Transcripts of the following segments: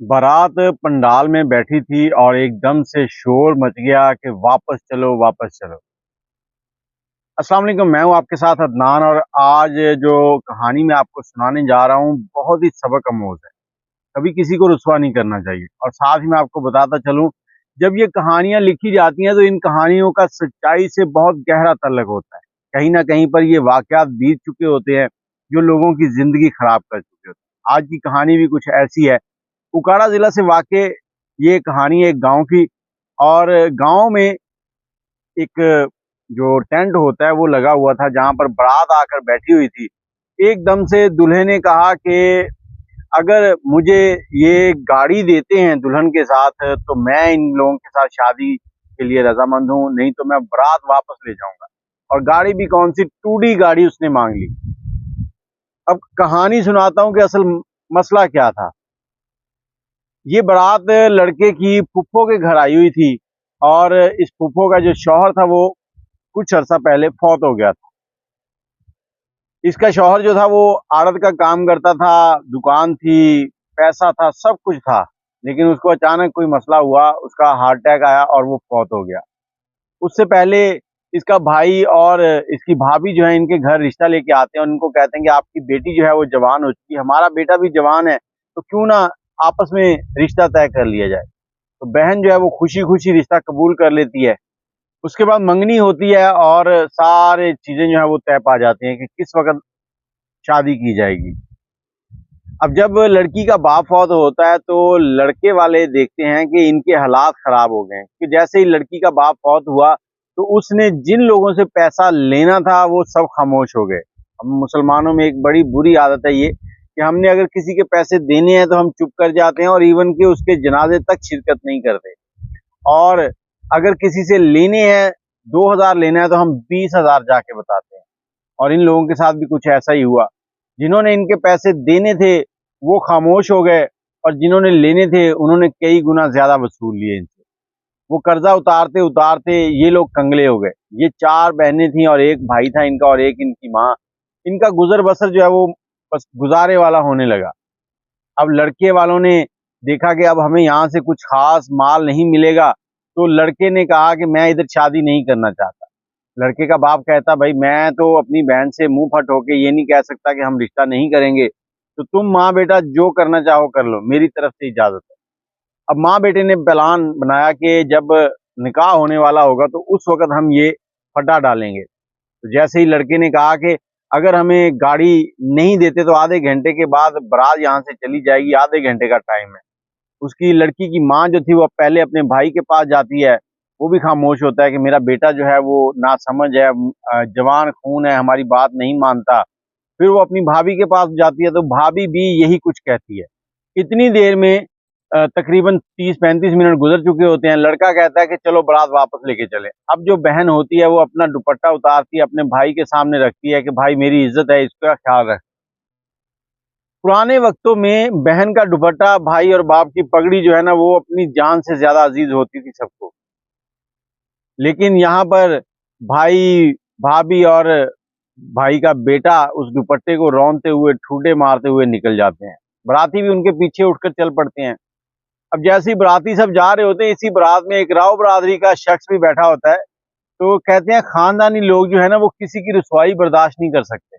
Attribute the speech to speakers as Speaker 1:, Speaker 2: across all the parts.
Speaker 1: बारात पंडाल में बैठी थी और एकदम से शोर मच गया कि वापस चलो वापस चलो। अस्सलाम वालेकुम, मैं हूं आपके साथ अदनान और आज जो कहानी मैं आपको सुनाने जा रहा हूं बहुत ही सबक आमोज है। कभी किसी को रुसवा नहीं करना चाहिए। और साथ ही मैं आपको बताता चलूं, जब ये कहानियां लिखी जाती हैं तो इन कहानियों का सच्चाई से बहुत गहरा ताल्लुक होता है। कहीं ना कहीं पर ये वाकयात बीत चुके होते हैं जो लोगों की जिंदगी खराब कर चुके होते हैं। आज की कहानी भी कुछ ऐसी है। उकाड़ा जिला से वाक़ ये कहानी है एक गाँव की। और गाँव में एक जो टेंट होता है वो लगा हुआ था जहाँ पर बारात आकर बैठी हुई थी। एकदम से दूल्हे ने कहा कि अगर मुझे ये गाड़ी देते हैं दुल्हन के साथ तो मैं इन लोगों के साथ शादी के लिए रज़ामंद हूँ, नहीं तो मैं बारात वापस ले जाऊँगा। और गाड़ी भी कौन-सी टूडी गाड़ी उसने माँग ली। अब कहानी सुनाता हूँ कि असल मसला क्या था। ये बारात लड़के की फूफो के घर आई हुई थी और इस फूफो का जो शौहर था वो कुछ अरसा पहले फौत हो गया था। इसका शौहर जो था वो आड़त का काम करता था, दुकान थी, पैसा था, सब कुछ था। लेकिन उसको अचानक कोई मसला हुआ, उसका हार्ट अटैक आया और वो फौत हो गया। उससे पहले इसका भाई और इसकी भाभी जो है इनके घर रिश्ता लेके आते हैं और इनको कहते हैं कि आपकी बेटी जो है वो जवान हो चुकी है, हमारा बेटा भी जवान है, तो क्यों ना आपस में रिश्ता तय कर लिया जाए। तो बहन जो है वो खुशी-खुशी रिश्ता कबूल कर लेती है। उसके बाद मंगनी होती है और सारे चीज़ें जो है वो तय पा जाती हैं कि किस वक़्त शादी की जाएगी। अब जब लड़की का बाप फौत होता है तो लड़के वाले देखते हैं कि इनके हालात ख़राब हो गए हैं कि जैसे ही लड़की का बाप फौत हुआ तो उसने जिन लोगों से पैसा लेना था वो सब खामोश हो गए। अब मुसलमानों में एक बड़ी बुरी आदत है ये कि हमने अगर किसी के पैसे देने हैं तो हम चुप कर जाते हैं और इवन कि उसके जनाजे तक शिरकत नहीं करते। और अगर किसी से लेने हैं 2000 लेना है तो हम 20,000 जाके बताते हैं। और इन लोगों के साथ भी कुछ ऐसा ही हुआ। जिन्होंने इनके पैसे देने थे वो खामोश हो गए और जिन्होंने लेने थे उन्होंने कई गुना ज्यादा वसूल लिए इनसे। वो कर्जा उतारते उतारते ये लोग कंगले हो गए। ये 4 बहनें थीं और एक भाई था इनका और एक इनकी माँ। इनका गुजर बसर जो है वो बस गुजारे वाला होने लगा। अब लड़के वालों ने देखा कि अब हमें यहाँ से कुछ खास माल नहीं मिलेगा, तो लड़के ने कहा कि मैं इधर शादी नहीं करना चाहता। लड़के का बाप कहता भाई मैं तो अपनी बहन से मुंह फट होके ये नहीं कह सकता कि हम रिश्ता नहीं करेंगे, तो तुम माँ बेटा जो करना चाहो कर लो, मेरी तरफ से इजाजत है। अब माँ बेटे ने प्लान बनाया कि जब निकाह होने वाला होगा तो उस वक्त हम ये फटा डालेंगे। तो जैसे ही लड़के ने कहा कि अगर हमें गाड़ी नहीं देते तो आधे घंटे के बाद बारात यहाँ से चली जाएगी, आधे घंटे का टाइम है। उसकी लड़की की माँ जो थी वो पहले अपने भाई के पास जाती है। वो भी खामोश होता है कि मेरा बेटा जो है वो नासमझ है, जवान खून है, हमारी बात नहीं मानता। फिर वो अपनी भाभी के पास जाती है तो भाभी भी यही कुछ कहती है। इतनी देर में तकरीबन 30-35 मिनट गुजर चुके होते हैं। लड़का कहता है कि चलो बारात वापस लेके चले। अब जो बहन होती है वो अपना दुपट्टा उतारती है, अपने भाई के सामने रखती है कि भाई मेरी इज्जत है, इसका ख्याल रख। पुराने वक्तों में बहन का दुपट्टा, भाई और बाप की पगड़ी जो है ना वो अपनी जान से ज्यादा अजीज होती थी सबको। लेकिन यहाँ पर भाई, भाभी और भाई का बेटा उस दुपट्टे को रौंदते हुए, ठूठे मारते हुए निकल जाते हैं। बाराती भी उनके पीछे उठकर चल पड़ते हैं। अब जैसे ही बाराती सब जा रहे होते हैं, इसी बारात में एक राव बरादरी का शख्स भी बैठा होता है। तो कहते हैं खानदानी लोग जो है ना वो किसी की रुसवाई बर्दाश्त नहीं कर सकते।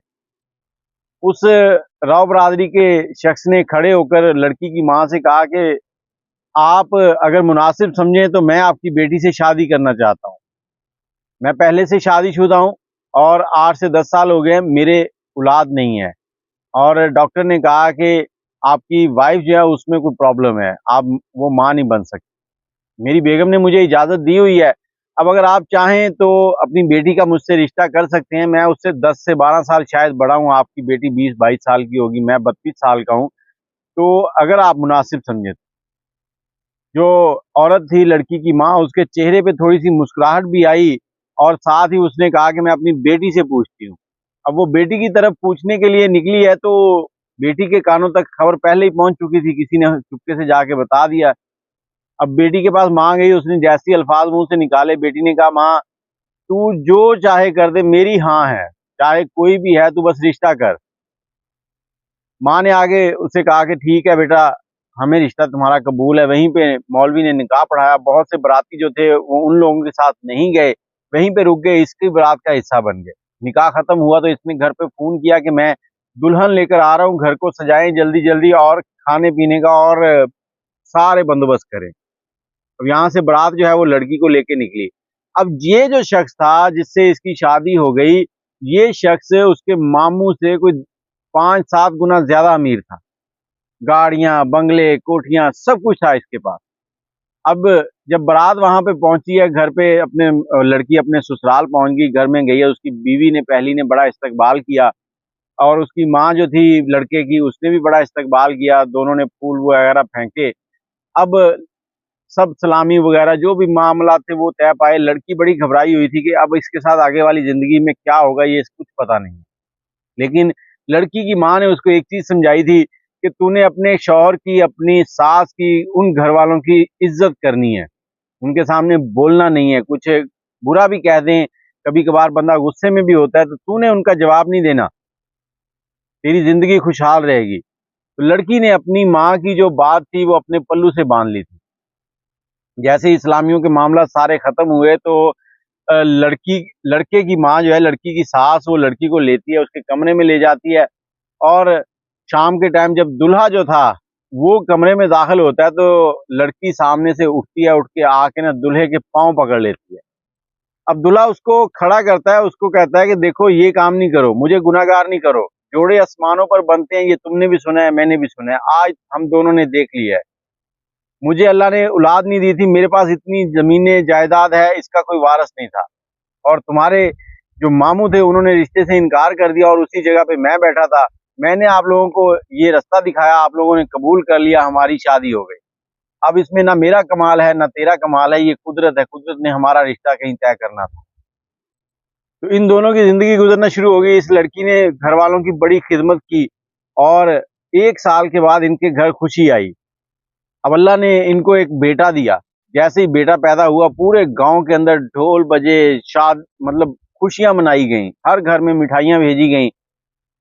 Speaker 1: उस राव बरादरी के शख्स ने खड़े होकर लड़की की माँ से कहा कि आप अगर मुनासिब समझें तो मैं आपकी बेटी से शादी करना चाहता हूँ। मैं पहले से शादीशुदा हूँ और 8 से 10 साल हो गए, मेरे औलाद नहीं है। और डॉक्टर ने कहा कि आपकी वाइफ जो है उसमें कोई प्रॉब्लम है, आप वो माँ नहीं बन सकती। मेरी बेगम ने मुझे इजाज़त दी हुई है। अब अगर आप चाहें तो अपनी बेटी का मुझसे रिश्ता कर सकते हैं। मैं उससे 10 से 12 साल शायद बड़ा हूँ, आपकी बेटी 20-22 साल की होगी, मैं 32 साल का हूँ। तो अगर आप मुनासिब समझें। जो औरत थी लड़की की माँ, उसके चेहरे पे थोड़ी-सी मुस्कुराहट भी आई और साथ ही उसने कहा कि मैं अपनी बेटी से पूछती हूँ। अब वो बेटी की तरफ पूछने के लिए निकली है तो बेटी के कानों तक खबर पहले ही पहुँच चुकी थी, किसी ने चुपके से जाके बता दिया। अब बेटी के पास माँ गई, उसने जैसे ही अल्फाज मुँह से निकाले, बेटी ने कहा माँ तू जो चाहे कर दे, मेरी हाँ है, चाहे कोई भी है, तू बस रिश्ता कर। माँ ने आगे उससे कहा कि ठीक है बेटा, हमें रिश्ता तुम्हारा कबूल है। वहीं पे मौलवी ने निकाह पढ़ाया। बहुत से बाराती जो थे वो उन लोगों के साथ नहीं गए, वहीं पे रुक गए, इसकी बारात का हिस्सा बन गए। निकाह खत्म हुआ तो इसने घर पे फोन किया कि मैं दुल्हन लेकर आ रहा हूँ, घर को सजाएं जल्दी जल्दी और खाने पीने का और सारे बंदोबस्त करें। अब यहाँ से बारात जो है वो लड़की को लेके निकली। अब ये जो शख्स था जिससे इसकी शादी हो गई, ये शख्स उसके मामू से कोई 5-7 गुना ज्यादा अमीर था। गाड़ियां, बंगले, कोठियां, सब कुछ था इसके पास। अब जब बारात वहां पे पहुंची है, घर पे अपने लड़की अपने ससुराल पहुंच गई, घर में गई है, उसकी बीवी ने पहली ने बड़ा इस्तकबाल किया और उसकी माँ जो थी लड़के की उसने भी बड़ा इस्तकबाल किया। दोनों ने फूल वगैरह फेंके। अब सब सलामी वगैरह जो भी मामला थे वो तय पाए। लड़की बड़ी घबराई हुई थी कि अब इसके साथ आगे वाली जिंदगी में क्या होगा ये कुछ पता नहीं। लेकिन लड़की की माँ ने उसको एक चीज समझाई थी कि तूने अपने शौहर की, अपनी सास की, उन घर वालों की इज्जत करनी है, उनके सामने बोलना नहीं है। कुछ बुरा भी कह दें, कभी कभार बंदा गुस्से में भी होता है, तो तूने उनका जवाब नहीं देना, तेरी जिंदगी खुशहाल रहेगी। तो लड़की ने अपनी माँ की जो बात थी वो अपने पल्लू से बांध ली थी। जैसे ही इस्लामियों के मामला सारे खत्म हुए तो लड़के की माँ जो है, लड़की की सास, वो लड़की को लेती है, उसके कमरे में ले जाती है और शाम के टाइम जब दूल्हा जो था वो कमरे में दाखिल होता है तो लड़की सामने से उठती है, उठ के आके ना दूल्हे के पांव पकड़ लेती है। अब दूल्हा उसको खड़ा करता है, उसको कहता है कि देखो ये काम नहीं करो, मुझे गुनाहगार नहीं करो, जोड़े आसमानों पर बनते हैं, ये तुमने भी सुना है, मैंने भी सुना है, आज हम दोनों ने देख लिया है। मुझे अल्लाह ने औलाद नहीं दी थी, मेरे पास इतनी जमीनें जायदाद है, इसका कोई वारिस नहीं था, और तुम्हारे जो मामू थे उन्होंने रिश्ते से इनकार कर दिया और उसी जगह पे मैं बैठा था। मैंने आप लोगों को ये रास्ता दिखाया, आप लोगों ने कबूल कर लिया, हमारी शादी हो गई। अब इसमें ना मेरा कमाल है ना तेरा कमाल है, ये कुदरत है, कुदरत ने हमारा रिश्ता कहीं तय करना था। तो इन दोनों की जिंदगी गुजरना शुरू हो गई। इस लड़की ने घर वालों की बड़ी खिदमत की और 1 साल के बाद इनके घर खुशी आई। अब अल्लाह ने इनको एक बेटा दिया। जैसे ही बेटा पैदा हुआ पूरे गांव के अंदर ढोल बजे, मतलब खुशियां मनाई गई, हर घर में मिठाइयां भेजी गई।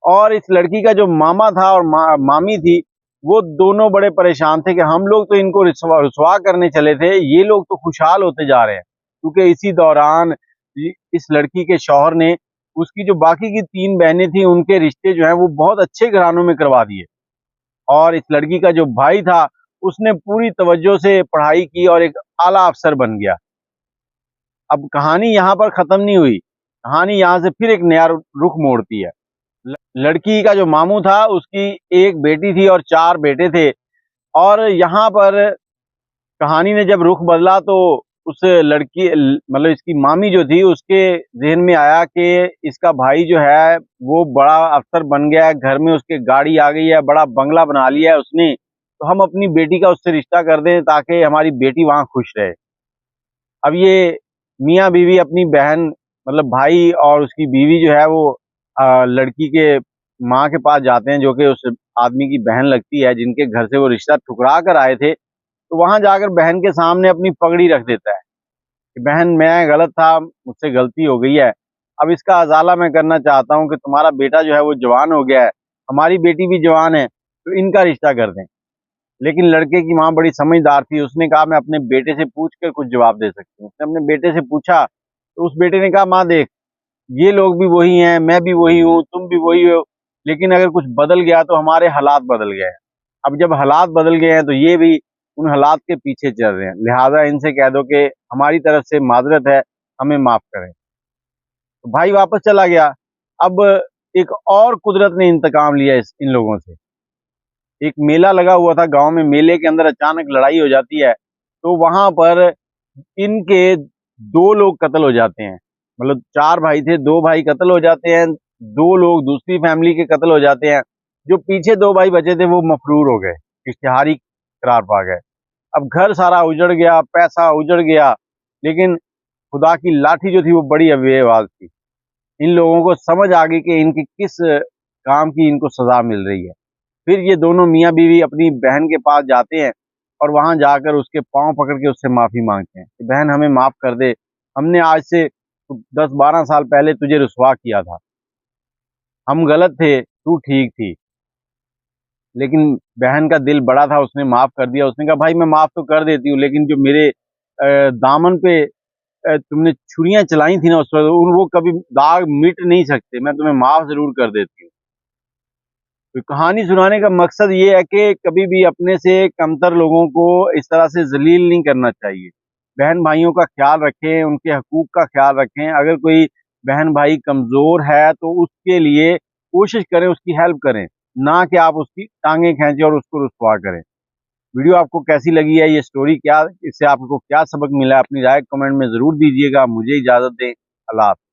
Speaker 1: और इस लड़की का जो मामा था और मामी थी, वो दोनों बड़े परेशान थे कि हम लोग तो इनको रुसवा करने चले थे, ये लोग तो खुशहाल होते जा रहे हैं। क्योंकि इसी दौरान इस लड़की के शौहर ने उसकी जो बाकी की 3 बहनें थी उनके रिश्ते जो हैं वो बहुत अच्छे घरानों में करवा दिए। और इस लड़की का जो भाई था उसने पूरी तवज्जो से पढ़ाई की और एक आला अफसर बन गया। अब कहानी यहाँ पर खत्म नहीं हुई, कहानी यहाँ से फिर एक नया रुख मोड़ती है। लड़की का जो मामू था उसकी एक बेटी थी और 4 बेटे थे। और यहाँ पर कहानी ने जब रुख बदला तो उस लड़की मतलब इसकी मामी जो थी उसके जहन में आया कि इसका भाई जो है वो बड़ा अफसर बन गया है, घर में उसके गाड़ी आ गई है, बड़ा बंगला बना लिया है उसने, तो हम अपनी बेटी का उससे रिश्ता कर दें ताकि हमारी बेटी वहां खुश रहे। अब ये मियाँ बीवी अपनी बहन, मतलब भाई और उसकी बीवी जो है वो लड़की के माँ के पास जाते हैं, जो कि उस आदमी की बहन लगती है जिनके घर से वो रिश्ता ठुकरा कर आए थे। तो वहां जाकर बहन के सामने अपनी पगड़ी रख देता है कि बहन मैं गलत था, मुझसे गलती हो गई है, अब इसका अजाला मैं करना चाहता हूँ कि तुम्हारा बेटा जो है वो जवान हो गया है, हमारी बेटी भी जवान है, तो इनका रिश्ता कर दें। लेकिन लड़के की माँ बड़ी समझदार थी, उसने कहा मैं अपने बेटे से पूछ कर कुछ जवाब दे सकती हूँ। उसने अपने बेटे से पूछा तो उस बेटे ने कहा माँ देख, ये लोग भी वही हैं, मैं भी वही हूँ, तुम भी वही हो, लेकिन अगर कुछ बदल गया तो हमारे हालात बदल गए हैं। अब जब हालात बदल गए हैं तो ये भी उन हालात के पीछे चल रहे हैं, लिहाजा इनसे कह दो कि हमारी तरफ से माजरत है, हमें माफ करें। तो भाई वापस चला गया। अब एक और कुदरत ने इंतकाम लिया इन लोगों से। एक मेला लगा हुआ था गांव में, मेले के अंदर अचानक लड़ाई हो जाती है, तो वहां पर इनके 2 लोग कत्ल हो जाते हैं। मतलब 4 भाई थे, 2 भाई कत्ल हो जाते हैं, 2 लोग दूसरी फैमिली के कत्ल हो जाते हैं। जो पीछे 2 भाई बचे थे वो मफरूर हो गए, इश्तिहारी करार पा गए। अब घर सारा उजड़ गया, पैसा उजड़ गया, लेकिन खुदा की लाठी जो थी वो बड़ी अवेवाज थी। इन लोगों को समझ आ गई कि इनकी किस काम की इनको सजा मिल रही है। फिर ये दोनों मियाँ बीवी अपनी बहन के पास जाते हैं और वहां जाकर उसके पांव पकड़ के उससे माफी मांगते हैं कि बहन हमें माफ कर दे, हमने आज से 10-12 साल पहले तुझे रुसवा किया था, हम गलत थे, तू ठीक थी। لیکن بہن کا دل بڑا تھا، اس نے معاف کر دیا. اس نے کہا بھائی میں معاف تو کر دیتی ہوں، لیکن جو میرے دامن پہ تم نے چھریاں چلائی تھی نا اس وقت، وہ کبھی داغ مٹ نہیں سکتے، میں تمہیں معاف ضرور کر دیتی ہوں. تو کہانی سنانے کا مقصد یہ ہے کہ کبھی بھی اپنے سے کمتر لوگوں کو اس طرح سے ذلیل نہیں کرنا چاہیے. بہن بھائیوں کا خیال رکھیں، ان کے حقوق کا خیال رکھیں. اگر کوئی بہن بھائی کمزور ہے تو اس کے لیے کوشش کریں، اس کی ہیلپ کریں، نہ کہ آپ اس کی ٹانگیں کھینچیں اور اس کو رسوا کریں. ویڈیو آپ کو کیسی لگی ہے، یہ سٹوری کیا، اس سے آپ کو کیا سبق ملا ہے، اپنی رائے کمنٹ میں ضرور دیجیے گا. مجھے اجازت دیں. اللہ حافظ.